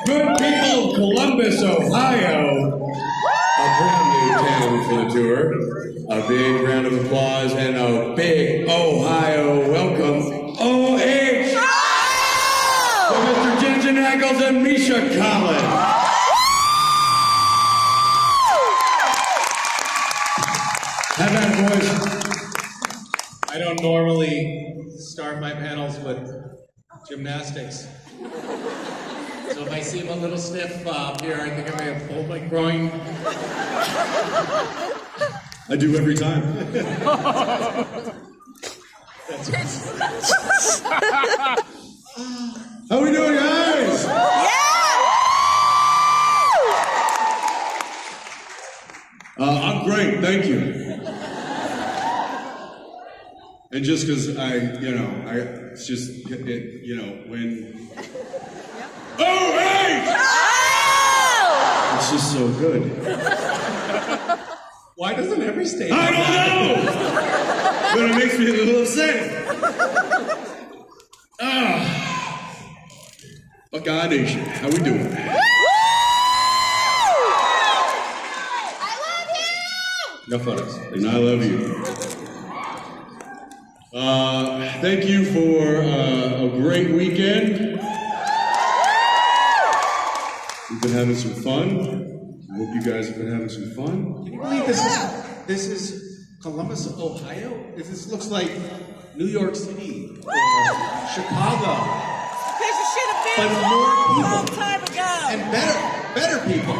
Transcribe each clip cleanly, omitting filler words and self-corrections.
Good people of Columbus, Ohio, a brand new town for the tour. A big round of applause and a big Ohio welcome. OH! For Mr. Jensen and Misha Collins. Have that, boys. I don't normally start my panels with gymnastics. So if I seem a little stiff up here, I think I may have pulled my groin. I do every time. How we doing, guys? I'm great, thank you. And just because it's just, when... Oh, hey! Oh! It's just so good. Why doesn't every state... I don't know! But it makes me a little upset. Buckeye Nation, how we doing? I love you! No photos. And I love you. Thank you for a great weekend. We've been having some fun. I hope you guys have been having some fun. Can you believe this is Columbus, Ohio? This looks like New York City or Chicago. Because you should have been But more a people. long time ago. And better people.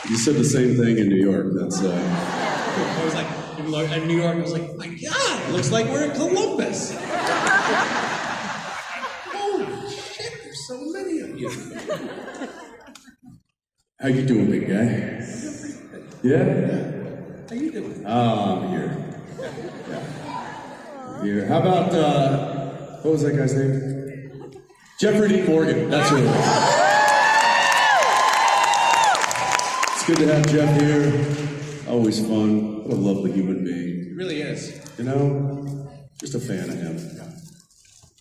You said the same thing in New York. That's I was like, in New York, I was like, my God, it looks like we're in Columbus. Holy shit, there's so many of you. How you doing, big guy? Yeah? How you doing? I'm here. Yeah. Here. How about what was that guy's name? Jeffrey D. Morgan. That's who it was. It's good to have Jeff here. Always fun. What a lovely human being. He really is. You know, just a fan of him.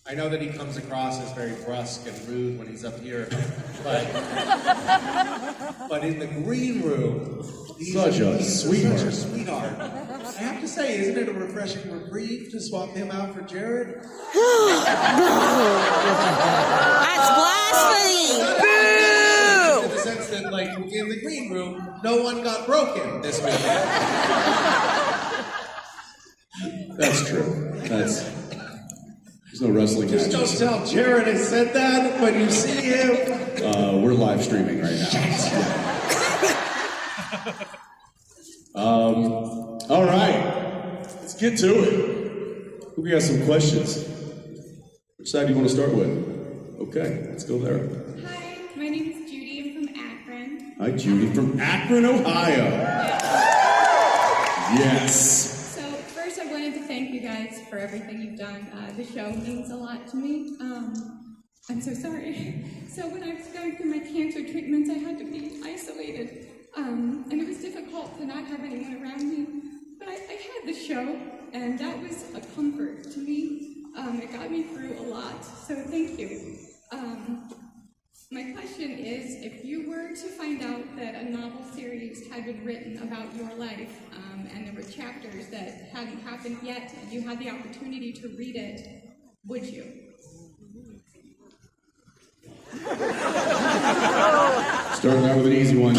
I know that he comes across as very brusque and rude when he's up here, but in the green room, he's Such a sweetheart. Such a sweetheart. I have to say, isn't it a refreshing reprieve to swap him out for Jared? That's blasphemy! Boo! In the sense that, like, in the green room, no one got broken this weekend. That's true. There's no wrestling Just don't matches. tell Jared I said that when you see him. We're live streaming right now. All right, let's get to it. We got some questions. Which side do you want to start with? Okay, let's go there. Hi, my name is Judy. I'm from Akron. Hi, Judy from Akron, Ohio. Yes. So first, I wanted to thank you guys for everything you've done. The show means a lot to me. I'm so sorry. So when I was going through my cancer treatments, I had to be isolated, and it was difficult to not have anyone around me. But I had the show, and that was a comfort to me. It got me through a lot, so thank you. My question is, if you were to find out that a novel series had been written about your life, and there were chapters that hadn't happened yet, and you had the opportunity to read it, would you? Starting out with an easy one.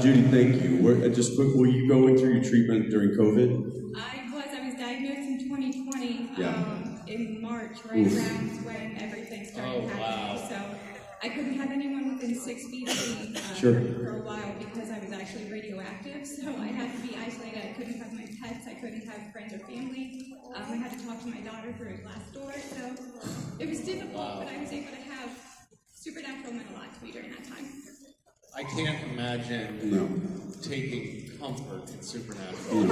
Judy, thank you. Just quick, were you going through your treatment during COVID? I was diagnosed in 2020, Yeah. in March, right around when everything started happening. wow. So I couldn't have anyone within 6 feet of me Sure. for a while because I was actually radioactive. So I had to be isolated. I couldn't have my pets. I couldn't have friends or family. I had to talk to my daughter through a glass door. So it was difficult, but I was able to have supernatural meant a lot to me during that time. I can't imagine No. taking comfort in supernatural.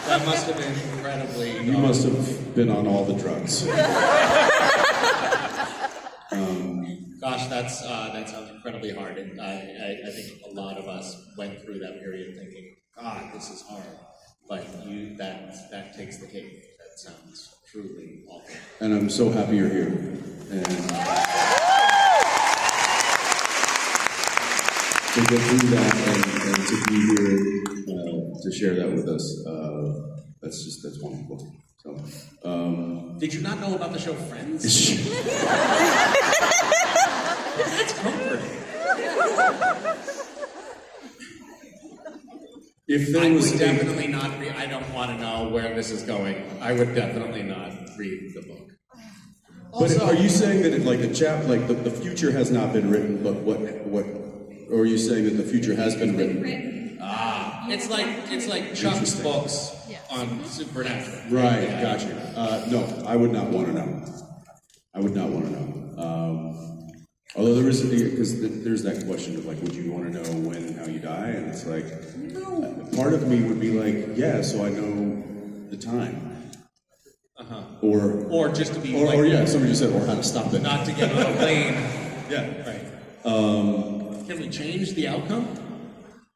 That must have been incredibly. You must have been on all the drugs. Gosh, that sounds incredibly hard, and I think a lot of us went through that period thinking, God, this is hard. But that takes the cake. That sounds truly awful. And I'm so happy you're here. And to get through that and to be here to share that with us, that's wonderful. So, Did you not know about the show Friends? That's comforting. if there I was would a- definitely not read. I don't want to know where this is going. I would definitely not read the book. But are you saying that the future has not been written, but what, or are you saying that the future has been written? It's like Chuck's books on supernatural. Right, gotcha. No, I would not want to know. I would not want to know. Although there is because there's that question of like, would you want to know when and how you die? And it's like, part of me would be like, yeah, so I know the time. Or just to be Or yeah, somebody just said, or how to stop it. not to get on a plane. Yeah. Right. Can we change the outcome?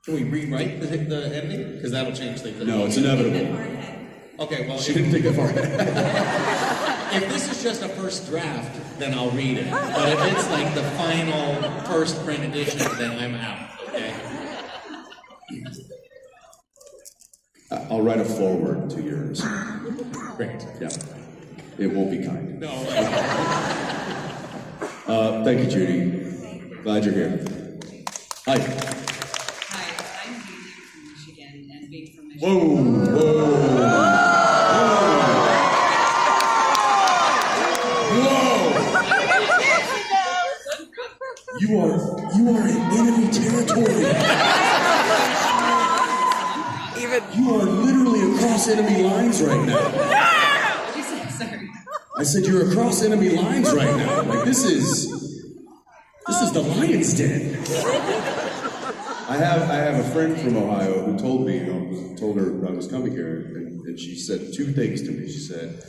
Can we rewrite the ending? Because that'll change things. No, it's inevitable. Okay, well, She didn't think that far ahead. if this is just a first draft, then I'll read it. But if it's like the final first print edition, then I'm out. Okay. I'll write a foreword to yours. Great. Yeah. It won't be kind. No. Thank you, Judy. Glad you're here. Hi. Hi, I'm Judy from Michigan, and being from Michigan. Whoa! You are in enemy territory. You are literally across enemy lines right now. What did you say? Sorry. I said you're across enemy lines right now. Like this is the lion's den. I have a friend from Ohio who told her I was coming here, and she said two things to me. She said,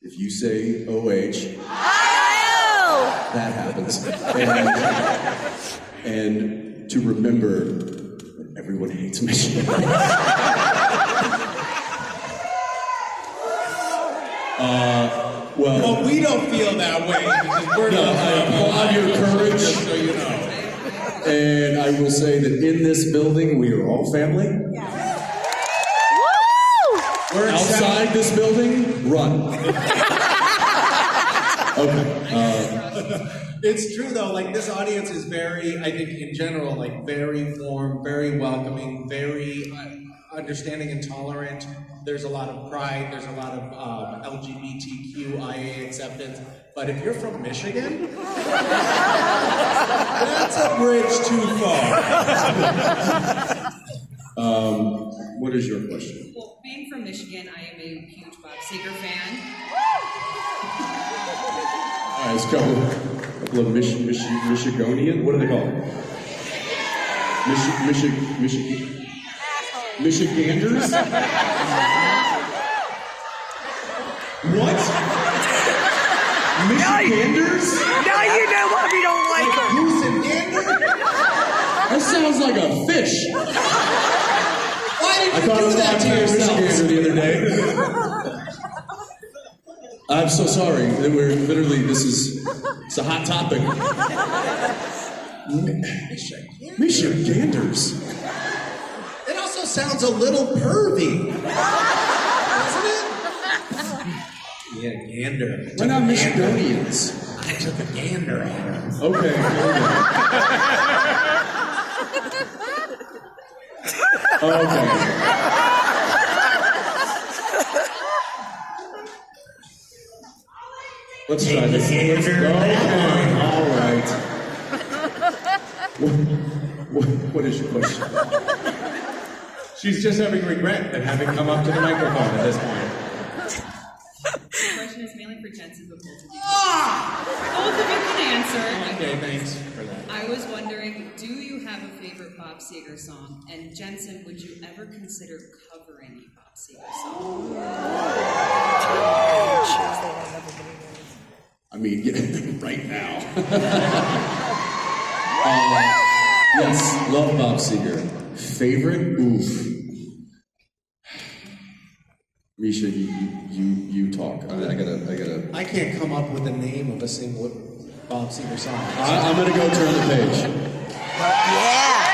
if you say OH, that happens. And to remember that everyone hates Michigan. Well, we don't feel that way because we're not. I applaud your courage. Just so you know. And I will say that in this building, we are all family. We're Outside this building, run. Okay. It's true though, like this audience is very, I think in general, like very warm, very welcoming, very understanding and tolerant. There's a lot of pride. There's a lot of LGBTQIA acceptance. But if you're from Michigan, that's a bridge too far. What is your question? Well, being from Michigan, I am a huge Bob Seger fan. All right, let's go. A couple of Michigonian. What are they called? Michiganders? What? Michiganders? Now you know why we don't like her. Goose and gander? That sounds like a fish. Why did I you thought do that to yourself? Michigander the other day. I'm so sorry. We're literally, it's a hot topic. Michiganders. It also sounds a little pervy, doesn't it? Yeah, gander. Why not Michigonians? I took a gander at her. Okay. Okay. Let's try this. Okay, all right. What is your question? She's just having regret at having come up to the microphone at this point. The question is mainly for Jensen, but both of you. Both of you can answer. Okay, thanks for that. I was wondering, do you have a favorite Bob Seger song? And Jensen, would you ever consider covering a Bob Seger song? I mean, right now. Yes, love Bob Seger. Favorite? Oof. Misha, you talk. I gotta. I can't come up with the name of a single Bob Seger song. I'm gonna go turn the page. Yeah.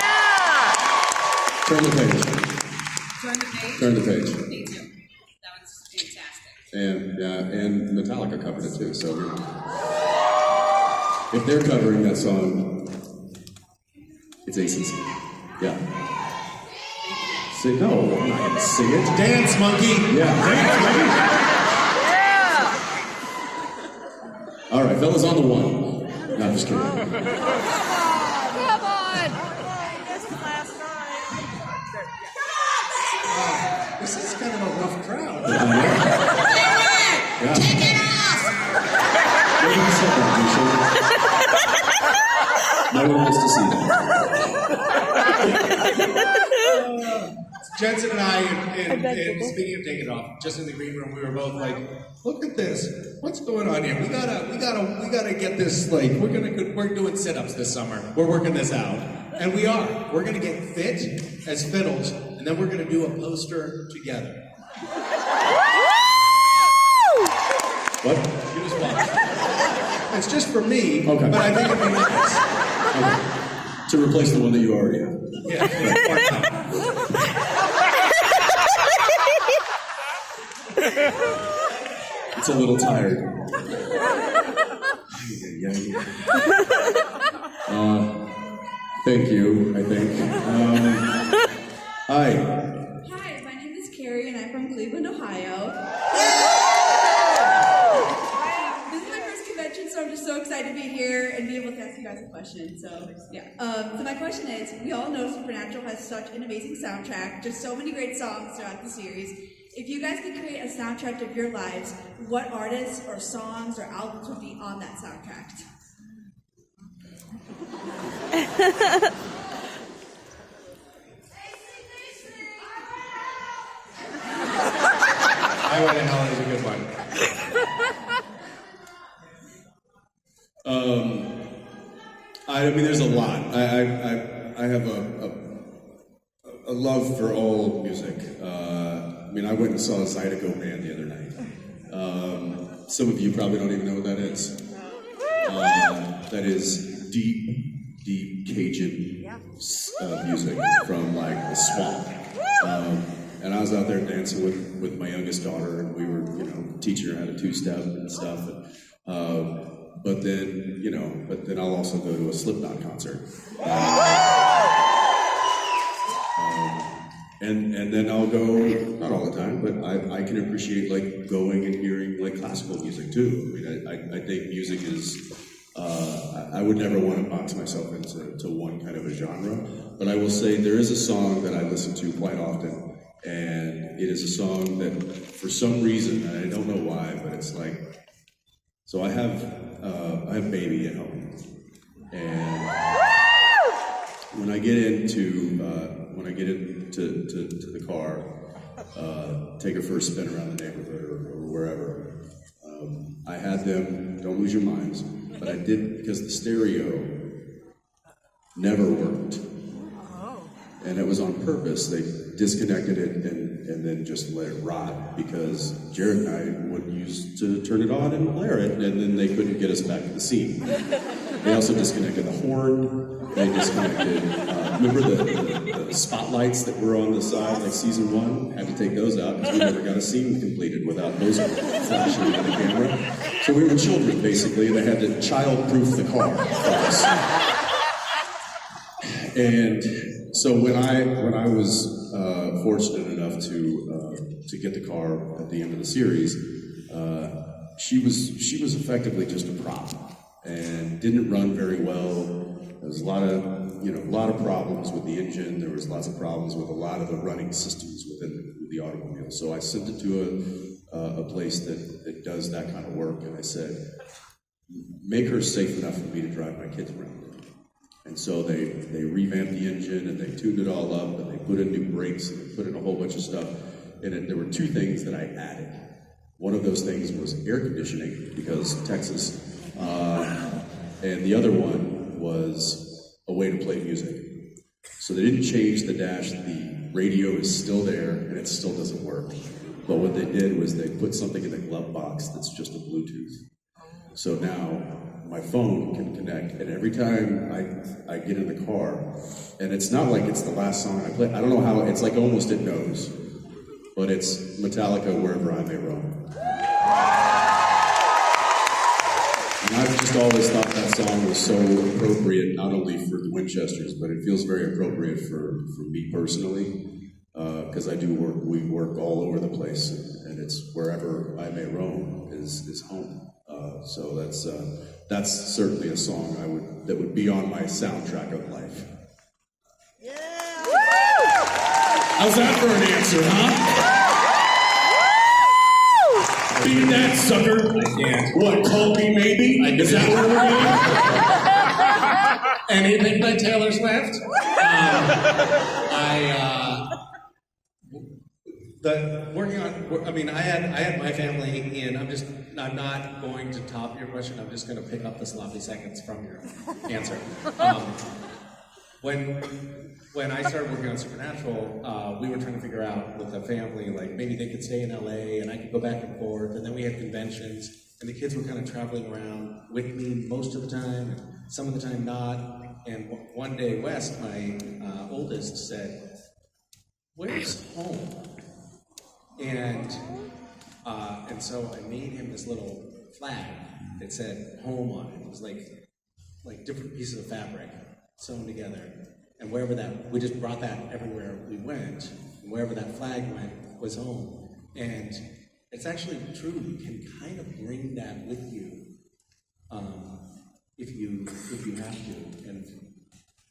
Turn the page. Turn the page? Turn the page. Me too. That was fantastic. And Metallica covered it too. So if they're covering that song, it's ACC. Yeah. Sing, no, I'm not gonna sing it. Dance monkey. Yeah, dance, baby. All right, fellas, on the one. No, I'm just kidding. Come on. This is last night. This is kind of a rough crowd. Yeah. Take it off. Maybe you said that, Misha. No one wants to see that. Jensen and I, and speaking of taking it off, just in the green room, we were both like, "Look at this! What's going on here? We gotta get this. Like, we're doing sit-ups this summer. We're working this out, and we are. We're gonna get fit as fiddles, and then we're gonna do a poster together." What? You just watch. It's just for me, Okay. but I think it'd be nice. Okay. To replace the one that you already have. Yeah. It's a little tired. Thank you, I think. Hi. Hi, my name is Carrie and I'm from Cleveland, Ohio. This is my first convention, so I'm just so excited to be here and be able to ask you guys a question. So, yeah. So my question is, we all know Supernatural has such an amazing soundtrack, just so many great songs throughout the series. If you guys could create a soundtrack of your lives, what artists or songs or albums would be on that soundtrack? Highway to Hell is a good one. I mean, there's a lot. I have a love for all music. I mean, I went and saw a Zydeco band the other night. Some of you probably don't even know what that is. That is deep Cajun music from like the swamp. And I was out there dancing with my youngest daughter, and we were, teaching her how to two-step and stuff. But then I'll also go to a Slipknot concert. And then I'll go, not all the time, but I can appreciate like going and hearing like classical music too. I mean, I think music is, I would never want to box myself into one kind of a genre, but I will say there is a song that I listen to quite often, and it is a song that for some reason, and I don't know why, but it's like, so I have baby at home, and when I get into the car, take her for a spin around the neighborhood or wherever, I had them, don't lose your minds, but I did because the stereo never worked. And it was on purpose. They disconnected it and then just let it rot because Jared and I would use to turn it on and blare it, and then they couldn't get us back to the scene. They also disconnected the horn. They disconnected, remember the spotlights that were on the side, like season 1? Had to take those out because we never got a scene completed without those flashing at the camera. So we were children, basically, and they had to child-proof the car for us. And so when I was fortunate enough to get the car at the end of the series, she was effectively just a prop and didn't run very well. There was a lot of problems with the engine. There was lots of problems with a lot of the running systems within the automobile. So I sent it to a place that does that kind of work, and I said, make her safe enough for me to drive my kids around. And so they revamped the engine and they tuned it all up and they put in new brakes and they put in a whole bunch of stuff. And there were 2 things that I added. One of those things was air conditioning because Texas, and the other one was a way to play music. So they didn't change the dash. The radio is still there and it still doesn't work. But what they did was they put something in the glove box that's just a Bluetooth. So now my phone can connect, and every time I get in the car, and it's not like it's the last song I play. I don't know how, it's like almost it knows, but it's Metallica, Wherever I May Roam. And I've just always thought that song was so appropriate, not only for the Winchesters, but it feels very appropriate for me personally, because we work all over the place, and it's Wherever I May Roam is home. So that's certainly a song that would be on my soundtrack of life. Yeah. How's that for an answer, huh? Beat that, sucker. I can't. What, call me maybe? Is that where we're going? Anything by Taylor Swift? I had my family in. I'm not going to top your question. I'm just going to pick up the sloppy seconds from your answer. When I started working on Supernatural, we were trying to figure out with the family, like maybe they could stay in LA and I could go back and forth, and then we had conventions, and the kids were kind of traveling around with me most of the time, and some of the time not. And one day, West, my oldest, said, "Where's home?" And so I made him this little flag that said "home" on it. It was like different pieces of fabric sewn together. And we just brought that everywhere we went. And wherever that flag went was home. And it's actually true. You can kind of bring that with you if you have to.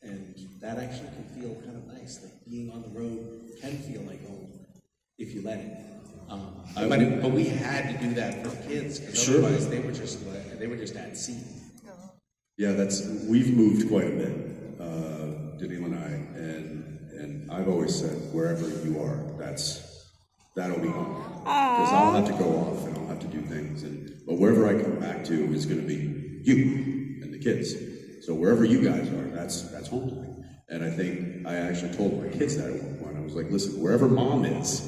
And that actually can feel kind of nice. Like being on the road can feel like home if you let it. But we had to do that for the kids because otherwise they were just at sea. Yeah, we've moved quite a bit, Daniel and I, and I've always said wherever you are, that'll be home. Because I'll have to go off and I'll have to do things, but wherever I come back to is going to be you and the kids. So wherever you guys are, that's home to me. And I think I actually told my kids that at one point. I was like, listen, wherever mom is,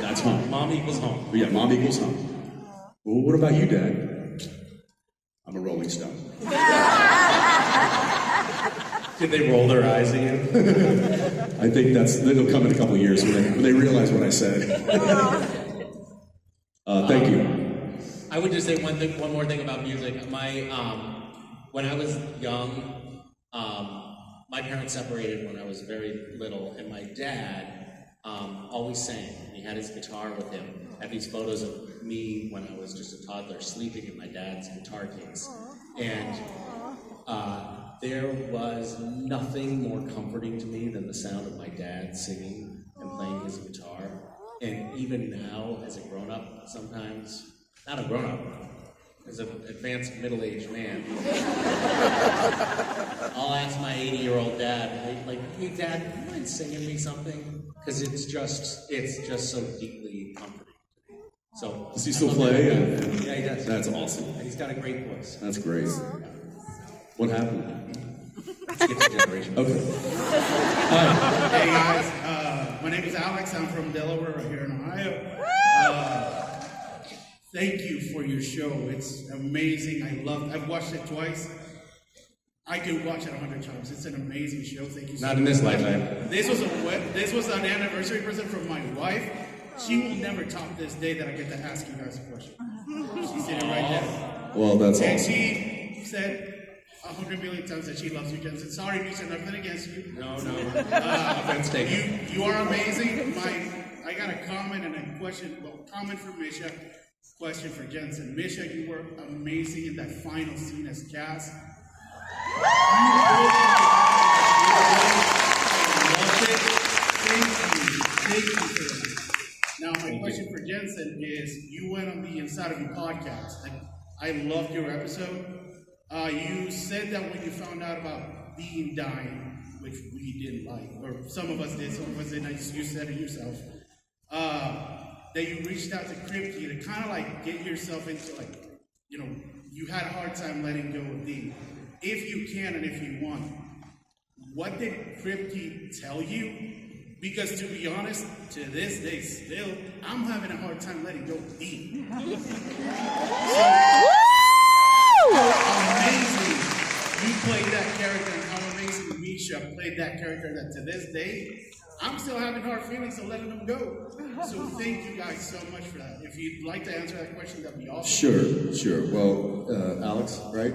that's home. Mom equals home. Yeah, mom equals home. Well, what about you, Dad? I'm a Rolling Stone. Did they roll their eyes at you? I think it'll come in a couple of years when they realize what I said. Thank you. I would just say one more thing about music. When I was young, my parents separated when I was very little, and my dad always sang. He had his guitar with him. I have these photos of me when I was just a toddler sleeping in my dad's guitar case. And there was nothing more comforting to me than the sound of my dad singing and playing his guitar. And even now, as a grown-up, sometimes, not a grown-up, as an advanced middle-aged man, I'll ask my 80-year-old dad, like, hey, Dad, do you mind singing me something? Because it's just so deeply comforting to me. So, Does he still play? Yeah, he does. That's awesome. And he's got a great voice. That's great. What happened? Skip the generation. Okay. Hey guys, my name is Alex. I'm from Delaware, right here in Ohio. Thank you for your show. It's amazing. I've watched it twice. I can watch it 100 times. It's an amazing show. Thank you so much. Not in this lifetime. This was an anniversary present from my wife. She will never top this day that I get to ask you guys a question. She's sitting right there. Well, that's And awesome. she said 100 million times that she loves you, Jensen. Sorry, Misha, nothing against you. No. Offense taken. You are amazing. I got a comment and a question. Well, comment for Misha, question for Jensen. Misha, you were amazing in that final scene as Cass. You loved it. Thank you for that. Now, my question for Jensen is: you went on the Inside of You podcast, and I loved your episode. You said that when you found out about Dean dying, which we didn't like, or some of us did, some of us didn't, you said it yourself, that you reached out to Kripke to kind of like get yourself into like, you had a hard time letting go of Dean. If you can and if you want, what did Kripke tell you? Because to be honest, to this day still, I'm having a hard time letting go of Dean. How amazing you played that character, and how amazing Misha played that character, that to this day, I'm still having hard feelings of letting them go. So thank you guys so much for that. If you'd like to answer that question, that'd be awesome. Sure. Well, Alex, right?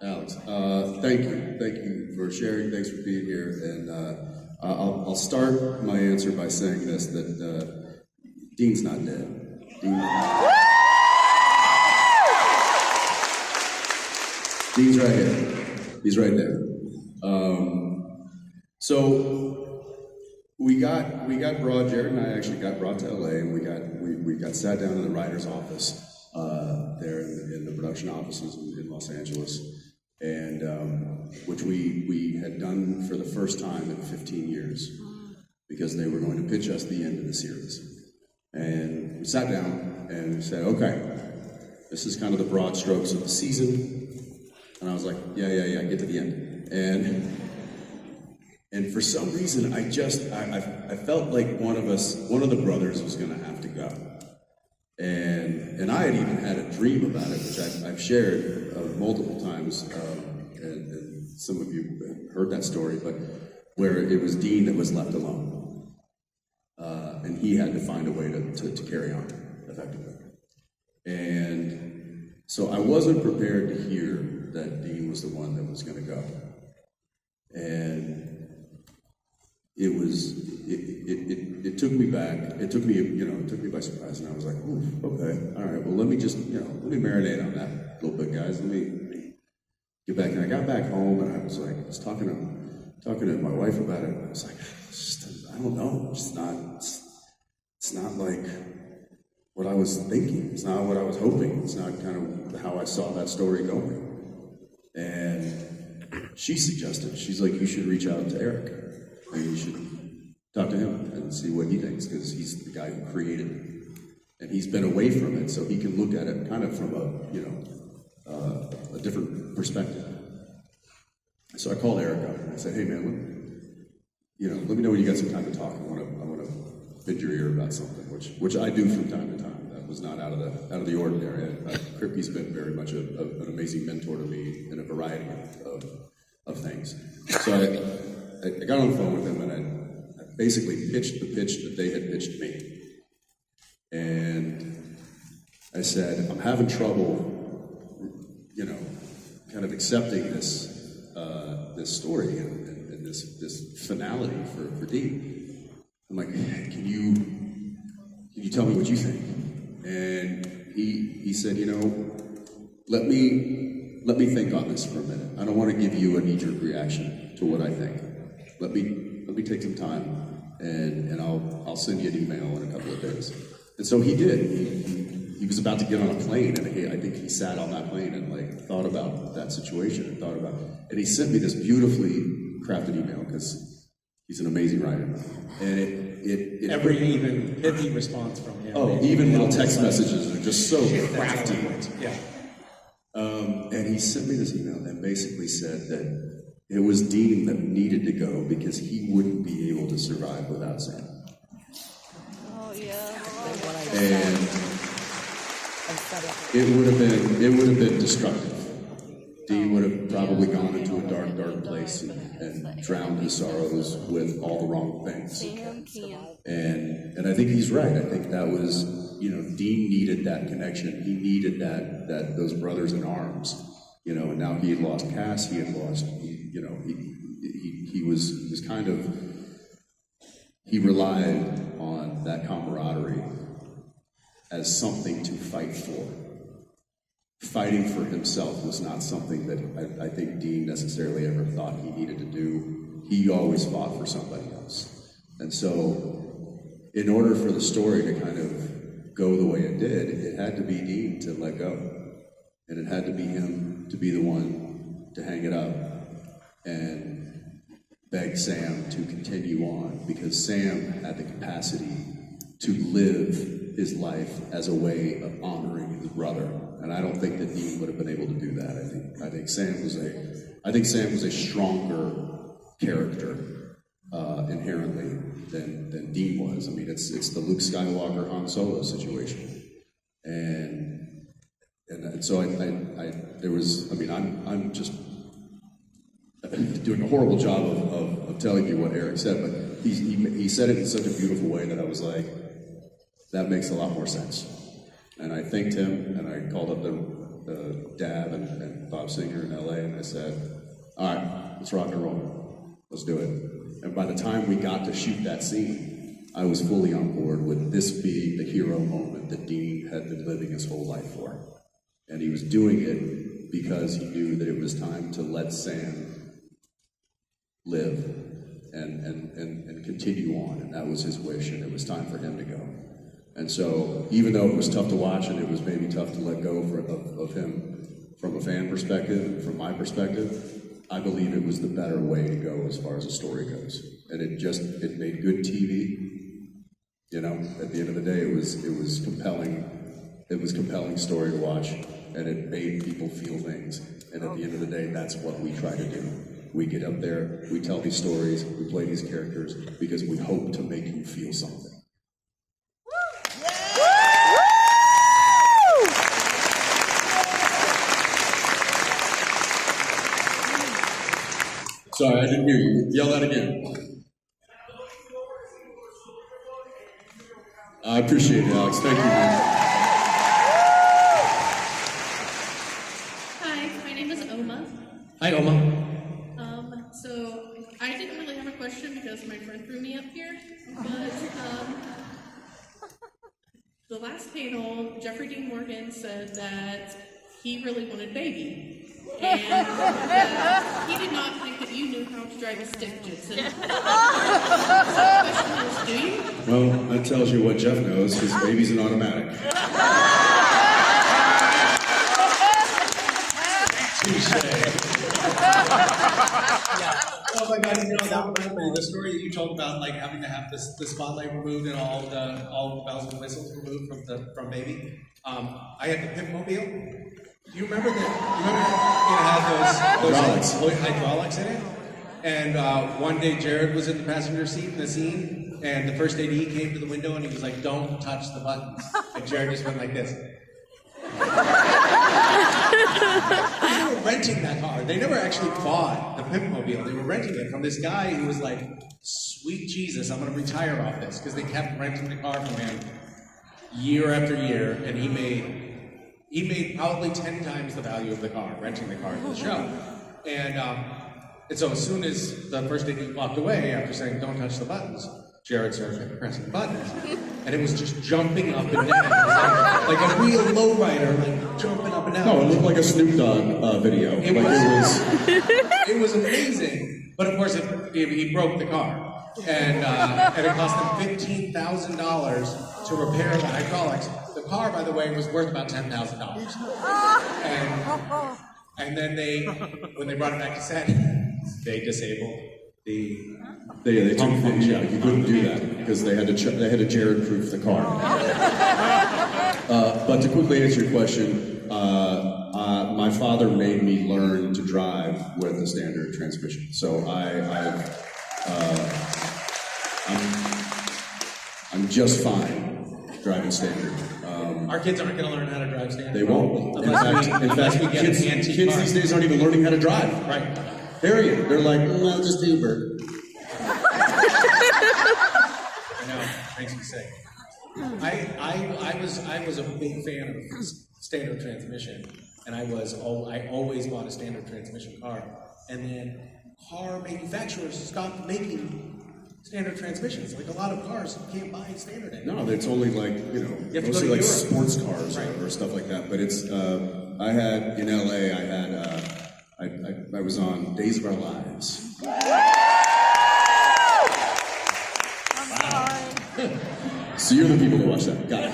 Alex, thank you for sharing. Thanks for being here. And I'll start my answer by saying this: that Dean's not dead. Dean's right here. He's right there. So we got brought. Jared and I actually got brought to LA, and we got sat down in the writer's office there in the production offices in Los Angeles, and which we had done for the first time in 15 years, because they were going to pitch us the end of the series. And we sat down and we said, okay, this is kind of the broad strokes of the season. And I was like, yeah, get to the end. And for some reason, I felt like one of the brothers was going to have to go. And I had even had a dream about it, which I've shared multiple times, and some of you have heard that story, but where it was Dean that was left alone. And he had to find a way to carry on, effectively. And so I wasn't prepared to hear that Dean was the one that was going to go. And it took me back. It took me by surprise, and I was like, ooh, okay, all right, well, let me marinate on that a little bit, guys. Let me get back. And I got back home, and I was talking to my wife about it, and I was like, I don't know, it's not like what I was thinking. It's not what I was hoping. It's not kind of how I saw that story going. And she suggested, she's like, you should reach out to Eric. And you should talk to him and see what he thinks, because he's the guy who created it. And he's been away from it, so he can look at it kind of from a different perspective. So I called Eric up and I said, hey man, let me know when you got some time to talk. I want to bend your ear about something, which I do from time to time. That was not out of the ordinary. Kripke's been very much an amazing mentor to me in a variety of things. So I got on the phone with him, and I basically pitched the pitch that they had pitched me. And I said, I'm having trouble, kind of accepting this this story and this finality for Dean. I'm like, can you tell me what you think? And he said, let me think on this for a minute. I don't want to give you a knee-jerk reaction to what I think. Let me take some time, and I'll send you an email in a couple of days. And so he did. He was about to get on a plane, and I think he sat on that plane and thought about that situation and he sent me this beautifully crafted email because he's an amazing writer. And it Every even pithy response from him. Oh, even little text messages are just so crafty. Yeah. And he sent me this email and basically said that it was Dean that needed to go because he wouldn't be able to survive without Sam. Oh, yeah. And it would have been destructive. Dean would have probably gone into a dark, dark place and drowned his sorrows with all the wrong things. And I think he's right. I think that was, Dean needed that connection. He needed that those brothers in arms. And now he had lost Cass. He had lost. He was kind of. He relied on that camaraderie as something to fight for. Fighting for himself was not something that I think Dean necessarily ever thought he needed to do. He always fought for somebody else. And so, in order for the story to kind of go the way it did, it had to be Dean to let go. And it had to be him to be the one to hang it up and beg Sam to continue on, because Sam had the capacity to live his life as a way of honoring his brother. And I don't think that Dean would have been able to do that. I think Sam was a stronger character inherently than Dean was. I mean, it's the Luke Skywalker Han Solo situation, and so I'm just doing a horrible job of telling you what Eric said, but he said it in such a beautiful way that I was like, that makes a lot more sense. And I thanked him, and I called up the Dab and Bob Singer in LA, and I said, all right, let's rock and roll. Let's do it. And by the time we got to shoot that scene, I was fully on board with this being the hero moment that Dean had been living his whole life for. And he was doing it because he knew that it was time to let Sam live and continue on. And that was his wish, and it was time for him to go. And so, even though it was tough to watch and it was maybe tough to let go of him from a fan perspective and from my perspective, I believe it was the better way to go as far as the story goes. And it made good TV. At the end of the day, it was compelling. It was a compelling story to watch, and it made people feel things. And at the end of the day, that's what we try to do. We get up there, we tell these stories, we play these characters because we hope to make you feel something. Sorry, I didn't hear you. Yell that again. I appreciate it, Alex. Thank you, man. Hi, my name is Oma. Hi, Oma. So I didn't really have a question because my friend threw me up here, but the last panel, Jeffrey Dean Morgan said that he really wanted Baby. And that he did not think that you knew how to drive a stick, Jensen. So the question is, do you? Well, that tells you what Jeff knows, because Baby's an automatic. Oh my God! That reminded me the story that you told about, like having to have the spotlight removed and all the bells and whistles removed from Baby. I had the Pimp-mobile. Do you remember that? It had those hydraulics in it. And one day Jared was in the passenger seat in the scene, and the first AD came to the window and he was like, "Don't touch the buttons." And Jared just went like this. They were renting that car. They never actually bought the Pimp-mobile. They were renting it from this guy who was like, "Sweet Jesus, I'm going to retire off this," because they kept renting the car from him year after year, and he made probably 10 times the value of the car, renting the car for the show. And And so as soon as the first AD walked away, after saying, "Don't touch the buttons," Jared started pressing buttons, and it was just jumping up and down, like a real lowrider, like jumping up and down. No, it looked like a Snoop Dogg video. It was amazing, but of course he broke the car, and it cost them $15,000 to repair the hydraulics. The car, by the way, was worth about $10,000, and then when they brought it back to set, they disabled the. They took yeah, you couldn't do that because they had to Jared-proof the car. But to quickly answer your question, my father made me learn to drive with a standard transmission. So I'm just fine driving standard. Our kids aren't going to learn how to drive standard. They won't. In fact, we get kids these days aren't even learning how to drive. Right. Period. They're like, well, just Uber. I know, makes me sick. I was a big fan of standard transmission, and I always bought a standard transmission car, and then car manufacturers stopped making standard transmissions. Like a lot of cars, you can't buy standard anymore. No, it's only like mostly like sports cars or stuff like that. But it's I had in LA. I was on Days of Our Lives. So you're the people who watch that. Got it.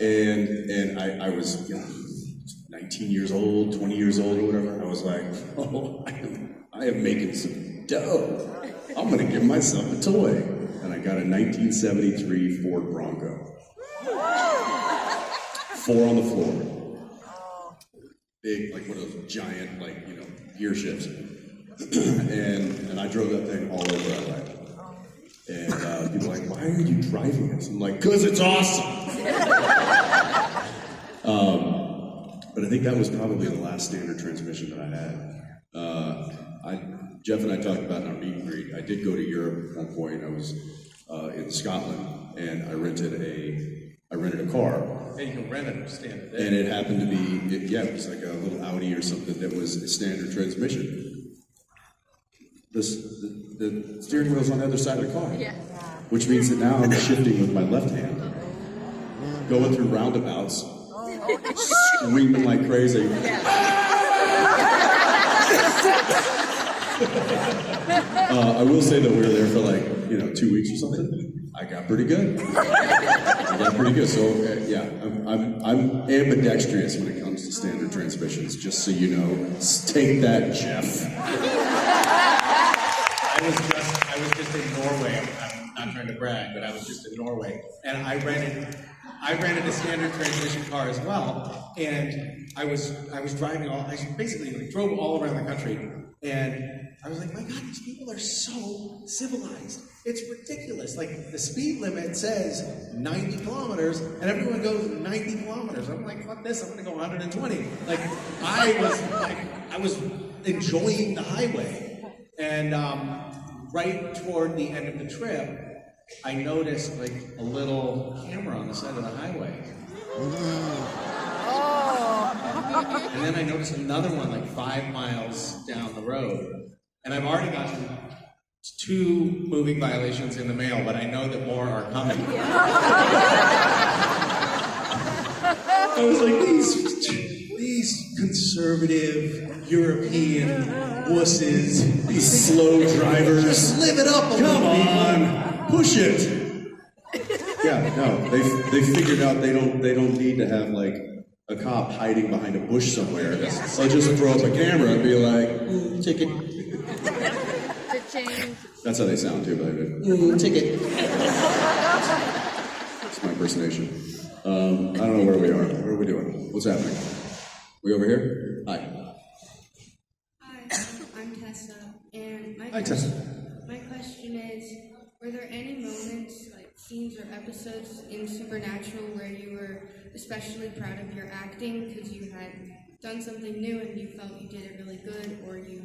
And I was 19 years old, 20 years old or whatever. I was like, oh, I am making some dough. I'm going to give myself a toy. And I got a 1973 Ford Bronco. 4 on the floor. Big, like one of those giant, gear shifts. and I drove that thing all over LA. And people are like, why are you driving this? I'm like, because it's awesome. But I think that was probably the last standard transmission that I had. Jeff and I talked about in our meet and greet. I did go to Europe at one point. I was in Scotland, and I rented a car. And you can rent it standard. And it happened to be, it was like a little Audi or something that was a standard transmission. The steering wheel's on the other side of the car. Yeah. Which means that now I'm shifting with my left hand, going through roundabouts, screaming like crazy. I will say that we were there for 2 weeks or something. I got pretty good. So I'm ambidextrous when it comes to standard transmissions. Just so you know, take that, Jeff. I was just in Norway. I'm not trying to brag, but I was just in Norway, and I rented a standard transmission car as well. And I was driving I basically drove all around the country, and I was like, my God, these people are so civilized. It's ridiculous. Like the speed limit says 90 kilometers, and everyone goes 90 kilometers. I'm like, fuck this. I'm going to go 120. Like I was enjoying the highway. And right toward the end of the trip, I noticed a little camera on the side of the highway. And then I noticed another one 5 miles down the road. And I've already gotten 2 moving violations in the mail, but I know that more are coming. I was like, these conservative European wusses, these slow drivers, just live it up a little bit. Come on, push it. Yeah, no, they figured out they don't need to have a cop hiding behind a bush somewhere. They'll just throw up a camera and be like, ticket. That's how they sound too, baby. Ticket. It's my impersonation. I don't know where we are. What are we doing? What's happening? We over here? Hi. Hi, I'm Tessa, and Hi, Tessa. My question is, were there any moments, scenes or episodes in Supernatural where you were especially proud of your acting because you had done something new and you felt you did it really good, or you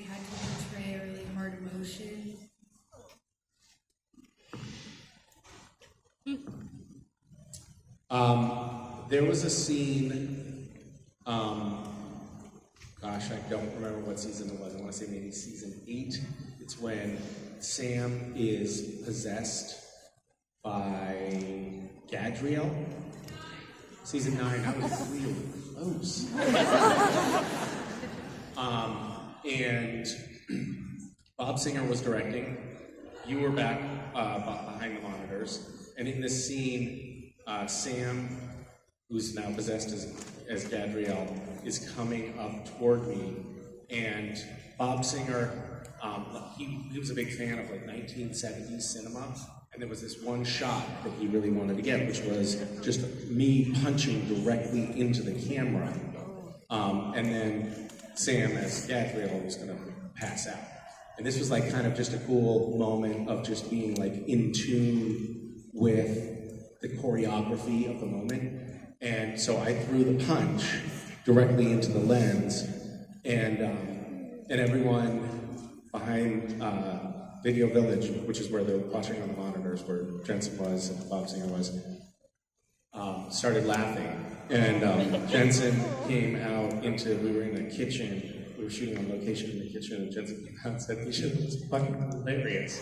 had to portray a really hard emotion? There was a scene, gosh, I don't remember what season it was. I want to say maybe season 8. It's when Sam is possessed by Gadriel. Season 9, I was really close. And Bob Singer was directing. You were back behind the monitors. And in this scene, Sam, who's now possessed as Gadriel, is coming up toward me. And Bob Singer, he was a big fan of like 1970s cinema. And there was this one shot that he really wanted to get, which was just me punching directly into the camera. And then Sam, as Gadriel, was going to pass out. And this was like kind of just a cool moment of just being like in tune with the choreography of the moment. And so I threw the punch directly into the lens, and everyone behind Video Village, which is where they're watching on the monitors, where Jensen was and Bob Singer was, started laughing. And Jensen came out we were in the kitchen, we were shooting on location in the kitchen, and Jensen came out and said, "Misha, it was fucking hilarious."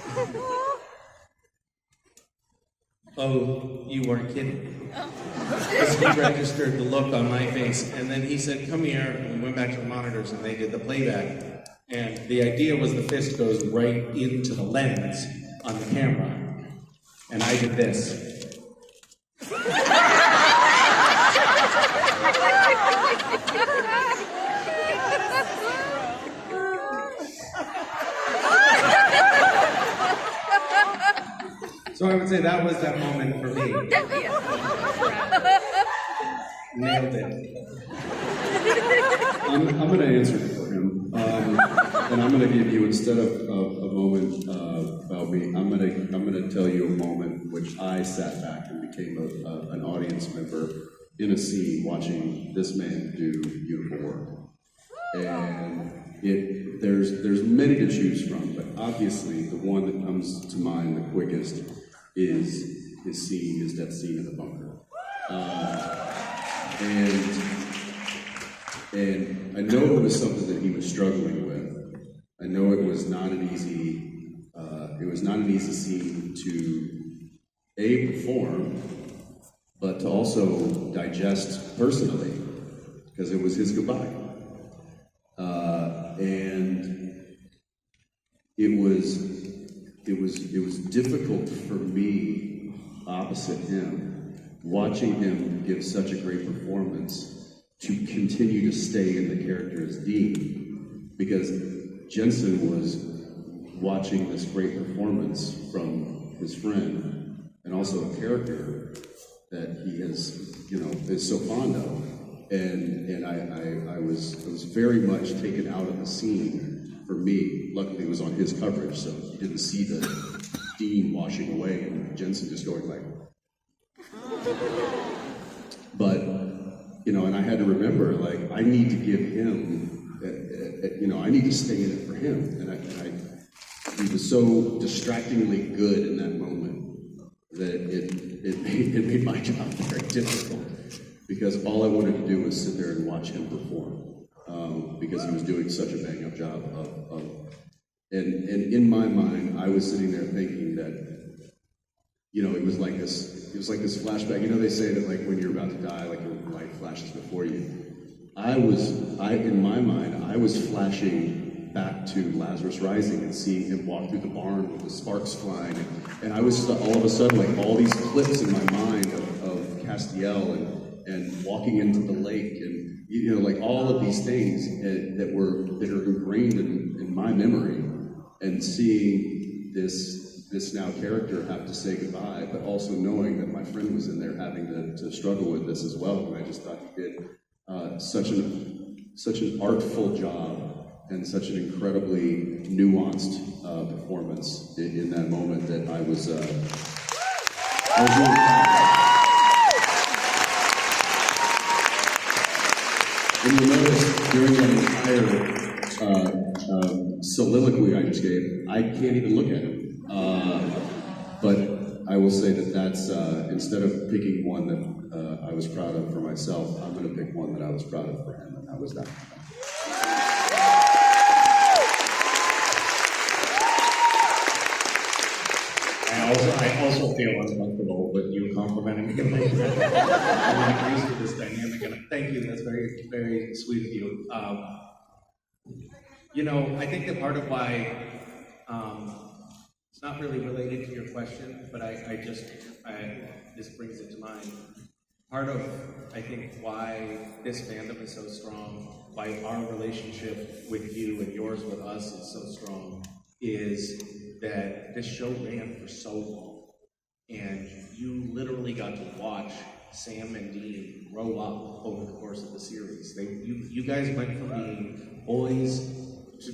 Oh, you weren't kidding. Because he registered the look on my face, and then he said, "Come here," and we went back to the monitors, and they did the playback. And the idea was the fist goes right into the lens on the camera. And I did this. So I would say that was that moment for me. Nailed it. I'm going to answer for him, and I'm going to give you, instead of a moment about me, I'm going to tell you a moment which I sat back and became an audience member in a scene watching this man do beautiful work. And there's many to choose from, but obviously the one that comes to mind the quickest is his death scene in the bunker. And I know it was something that he was struggling with. I know it was not an easy scene to perform, but to also digest personally, because it was his goodbye. And it was difficult for me, opposite him, watching him give such a great performance, to continue to stay in the character as Dean, because Jensen was watching this great performance from his friend, and also a character that he is so fond of, and I was very much taken out of the scene. For me, luckily it was on his coverage, so you didn't see the Dean washing away and Jensen just going like, but. And I had to remember, like, I need to give him, I need to stay in it for him. And he was so distractingly good in that moment that it made my job very difficult, because all I wanted to do was sit there and watch him perform, because he was doing such a bang-up job and in my mind, I was sitting there thinking that, it was like this flashback. They say that like when you're about to die, like your light flashes before you. In my mind, I was flashing back to Lazarus Rising and seeing him walk through the barn with the sparks flying, and I was all of a sudden like all these clips in my mind of Castiel and walking into the lake, and like all of these things that are ingrained in my memory, and seeing this now character have to say goodbye, but also knowing that my friend was in there having to struggle with this as well. And I just thought he did such an artful job and such an incredibly nuanced performance in that moment that I was really proud of. And you'll notice during that entire soliloquy I just gave, I can't even look at him. But I will say that's, instead of picking one that I was proud of for myself, I'm going to pick one that I was proud of for him, and that was that. feel uncomfortable with you complimenting me like that. I'm not used to this dynamic, and thank you. That's very, very sweet of you. You know, I think that part of why it's not really related to your question, but this brings it to mind. Part of, I think, why this fandom is so strong, why our relationship with you and yours with us is so strong, is that this show ran for so long. And you literally got to watch Sam and Dean grow up over the course of the series. You guys went from being boys to,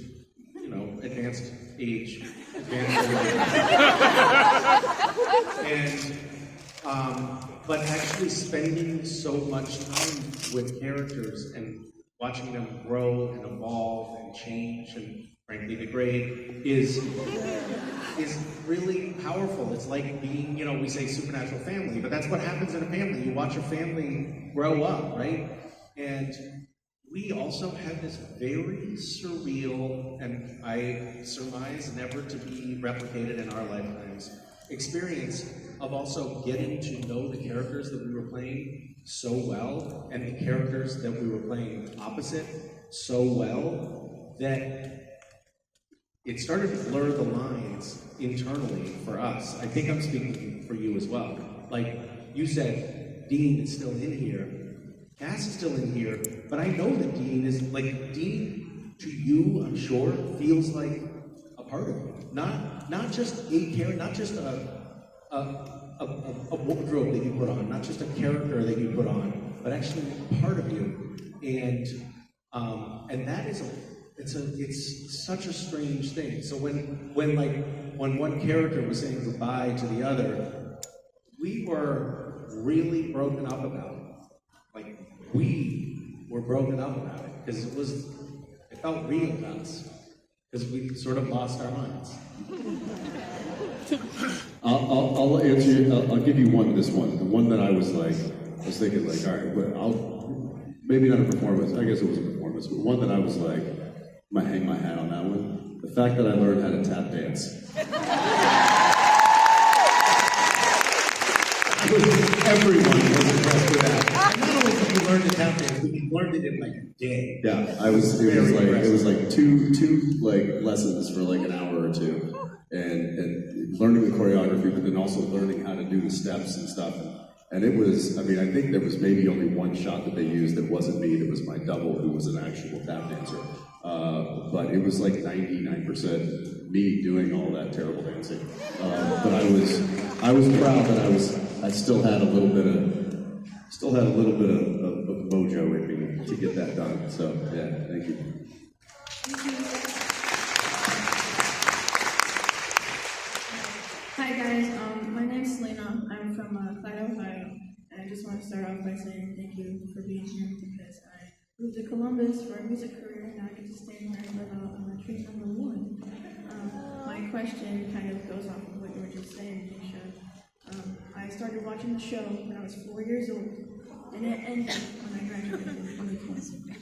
you know, advanced age. But actually spending so much time with characters and watching them grow and evolve and change and frankly degrade is really powerful. It's like being, you know, we say supernatural family, but that's what happens in a family. You watch a family grow up, right? And we also had this very surreal, and I surmise never to be replicated in our lifetimes, experience of also getting to know the characters that we were playing so well, and the characters that we were playing opposite so well, that it started to blur the lines internally for us. I think I'm speaking for you as well. Like you said, Dean is still in here, Cass is still in here, but I know that Dean is, like, Dean, to you, I'm sure, feels like a part of you. Not just a character, not just a wardrobe that you put on, not just a character that you put on, but actually a part of you. And that is it's such a strange thing. So when one character was saying goodbye to the other, we were really broken up about it. Like, we were broken up about it because it felt real to us because we sort of lost our minds. I'll answer you. I'll give you this one. The one that I was thinking like, all right, maybe not a performance. I guess it was a performance, but one that I was like, I'm gonna hang my hat on that one. The fact that I learned how to tap dance. Everyone was impressed with that. And not only did you learn to tap dance, but you learned it in like a day. Yeah, it was like two like lessons for like an hour or two, and learning the choreography, but then also learning how to do the steps and stuff. And it was, I mean, I think there was maybe only one shot that they used that wasn't me, that was my double, who was an actual tap dancer. But it was like 99% me doing all that terrible dancing. But I was proud that I still had a little bit of mojo in me to get that done. So yeah, thank you. Hi guys, my name's Selena. I'm from Clyde, Ohio, and I just want to start off by saying thank you for being here because I moved to Columbus for a music career and now I get to stay where I live out on tree number 1. My question kind of goes off of what you were just saying, Misha. I started watching the show when I was 4 years old, and it ended when I graduated in 2020.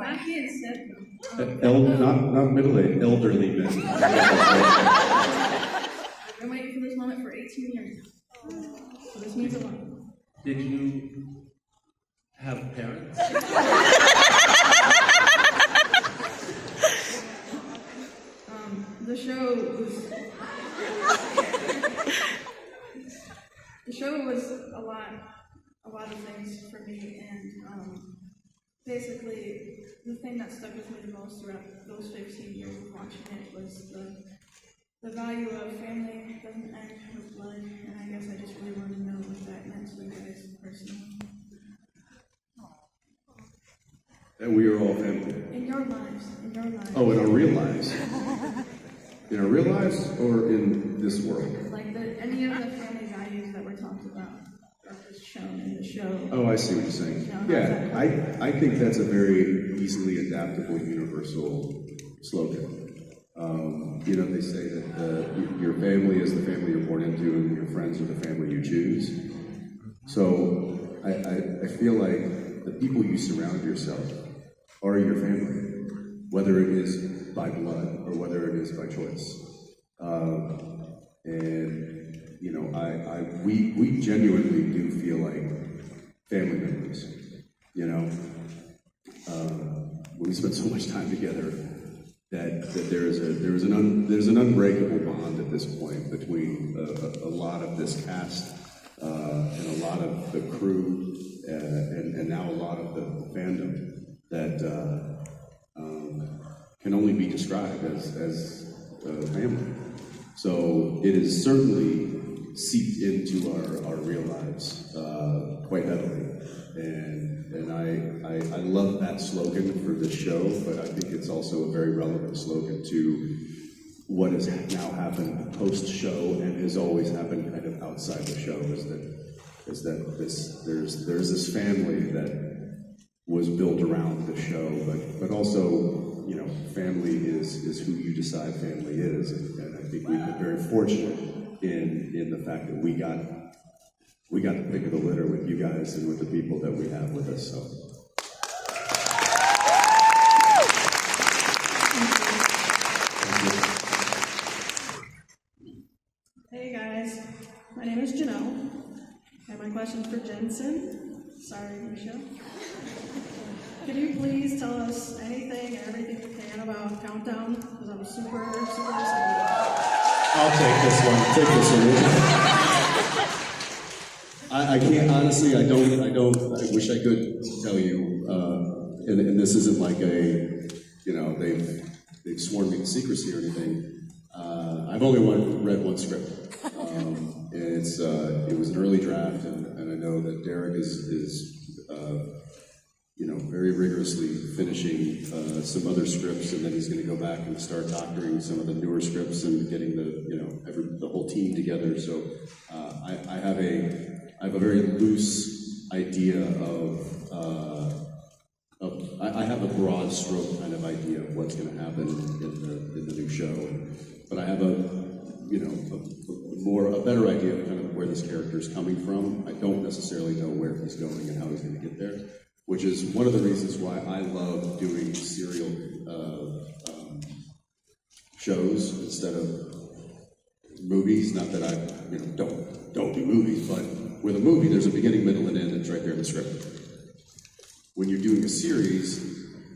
That being said, Not middle-aged, elderly men. I've been waiting for this moment for 18 years now. So this means a lot. Did you have parents? The show was a lot of things for me, and basically the thing that stuck with me the most throughout those 15 years of watching it was the value of family doesn't end with blood, and I guess I just really wanted to know what that meant to you guys personally. And we are all family. In your lives. Oh, in our real lives. In our real lives or in this world? Like any of the family values that were talked about or just shown in the show. Oh, I see what you're saying. Yeah, I think that's a very easily adaptable, universal slogan. You know, they say that your family is the family you're born into and your friends are the family you choose. So I feel like the people you surround yourself are your family, whether it is by blood or whether it is by choice. And you know, we genuinely do feel like family members. You know, we spend so much time together that there's an unbreakable bond at this point between a lot of this cast and a lot of the crew and now a lot of the fandom that can only be described as family. So it is certainly seeped into our real lives quite heavily. And I love that slogan for this show, but I think it's also a very relevant slogan to what has now happened post-show and has always happened kind of outside the show, is that there's this family that was built around the show, but also, you know, family is who you decide family is, and I think we've been very fortunate in the fact that we got the pick of the litter with you guys and with the people that we have with us. So. Hey guys, my name is Janelle, and my question's for Jensen. Sorry, Misha. Can you please tell us anything and everything you can about Countdown? Because I'm super excited. I'll take this one. I can't, honestly, I wish I could tell you, and this isn't like they've sworn me to secrecy or anything. I've only read one script. And it was an early draft, and I know that Derek is very rigorously finishing some other scripts, and then he's going to go back and start doctoring some of the newer scripts and getting the whole team together. So I have a very loose idea I have a broad stroke kind of idea of what's going to happen in the new show, but I have a better idea of kind of where this character is coming from. I don't necessarily know where he's going and how he's going to get there, which is one of the reasons why I love doing serial shows instead of movies. Not that I don't do movies, but with a movie, there's a beginning, middle, and end. It's right there in the script. When you're doing a series,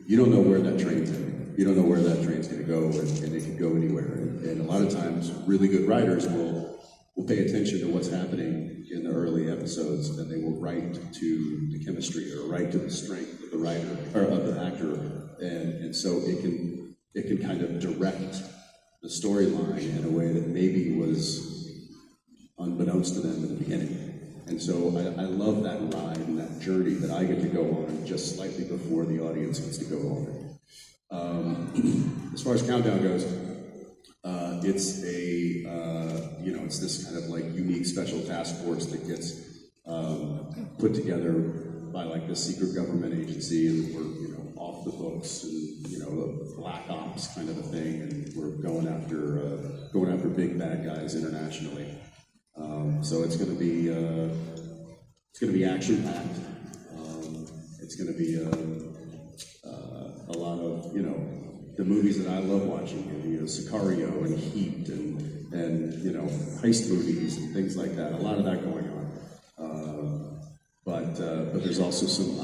you don't know where that train's going. You don't know where that train's going to go, and it could go anywhere. And a lot of times, really good writers will pay attention to what's happening in the early episodes, and they will write to the chemistry or write to the strength of the writer or of the actor, and so it can kind of direct the storyline in a way that maybe was unbeknownst to them in the beginning. And so I love that ride and that journey that I get to go on just slightly before the audience gets to go on it. As far as Countdown goes, it's it's this kind of like unique special task force that gets put together by like this secret government agency, and we're off the books and the black ops kind of a thing, and we're going after big bad guys internationally. So it's going to be action packed. It's going to be a lot of the movies that I love watching, Sicario and Heat and heist movies and things like that. A lot of that going on. But there's also some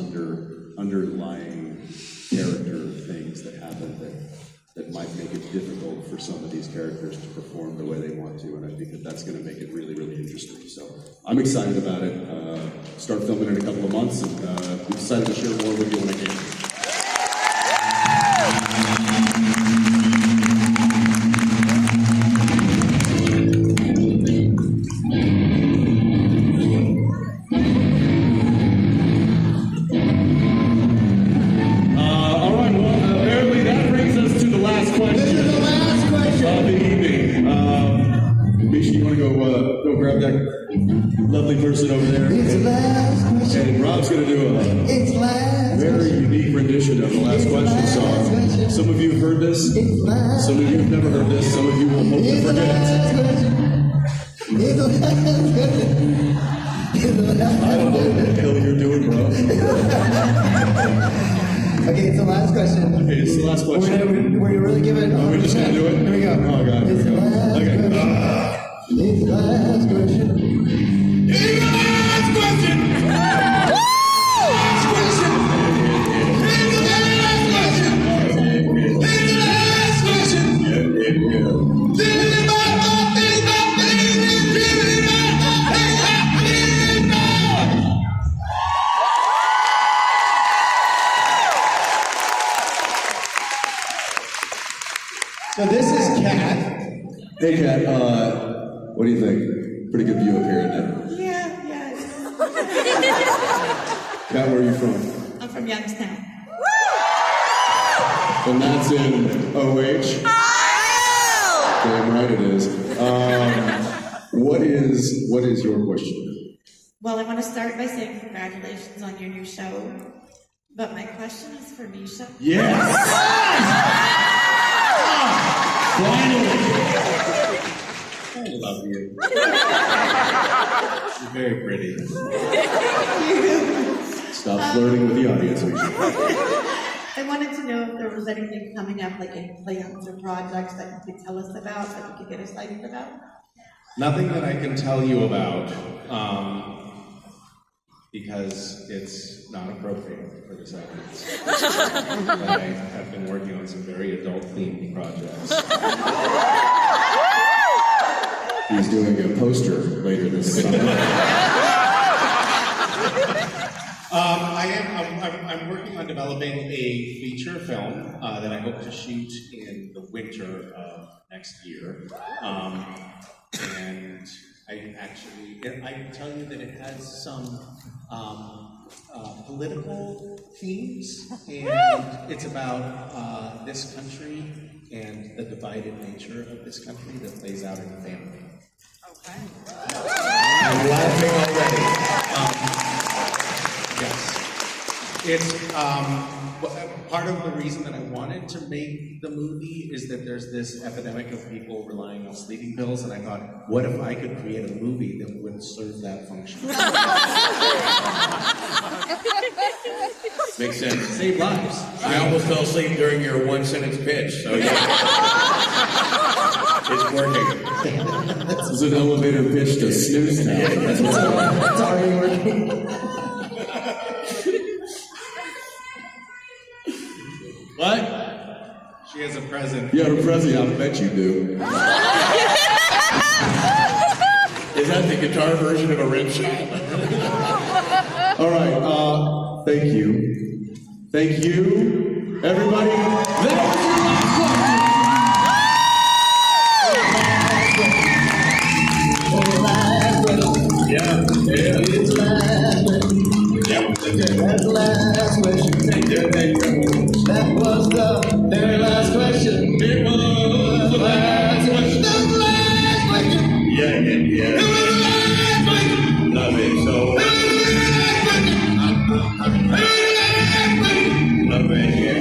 underlying character things that happen that might make it difficult for some of these characters to perform the way they want to, and I think that's going to make it really, really interesting. So I'm excited about it. Start filming in a couple of months, and I'm excited to share more with you when I can. Misha, you want to go grab that lovely person over there? It's the last question. And Rob's going to do a very unique rendition of the Last Question song. Some of you have heard this. Some of you have never heard this. Some of you will hope to forget it. I don't know what the hell you're doing, bro. Okay, it's the last question. Okay, it's the last question. We're really giving it. We're just gonna do it? Here we go. Oh, God. It's the last Okay. question. It's the last question. Last question! Last question! So this is Kat. Hey, Kat, what do you think? Pretty good view up here, isn't it? Yeah. Kat, where are you from? I'm from Youngstown. And that's in OH? Damn right it is. What is your question? Well, I want to start by saying congratulations on your new show. But my question is for Misha. Yes! Finally! I love you. You're very pretty. Stop flirting with the audience, Misha. I wanted to know if there was anything coming up, like any plans or projects that you could tell us about, that you could get us excited about. Nothing that I can tell you about, because it's not appropriate for this audience. But I have been working on some very adult-themed projects. He's doing a poster later this summer. I'm working on developing a feature film that I hope to shoot in the winter of next year. And I can tell you that it has some political themes, and it's about this country and the divided nature of this country that plays out in the family. Okay. I'm laughing already. Yes. It's part of the reason that I wanted to make the movie is that there's this epidemic of people relying on sleeping pills, and I thought, what if I could create a movie that would serve that function? Makes sense. Save lives. I almost fell asleep during your one-sentence pitch, so yeah. It's working. This is an elevator pitch to Snooze Town. That's what's It's already working. What? She has a present. You have a present, I bet you do. Is that the guitar version of a rim shot? All right, thank you. Thank you, everybody. That was your last question. Yeah. It's the last question. That's the last question. That was the very last question. It was the last question. That's the last question. Yeah. Love it so. Love it, yeah.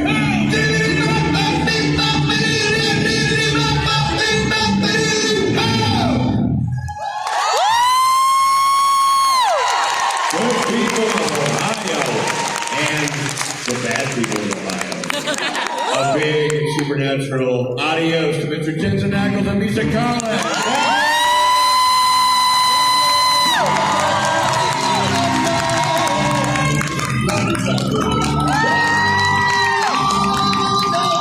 Good people of Ohio and the bad people of Ohio. A big supernatural adios to Mr. Jensen Ackles and Misha Collins.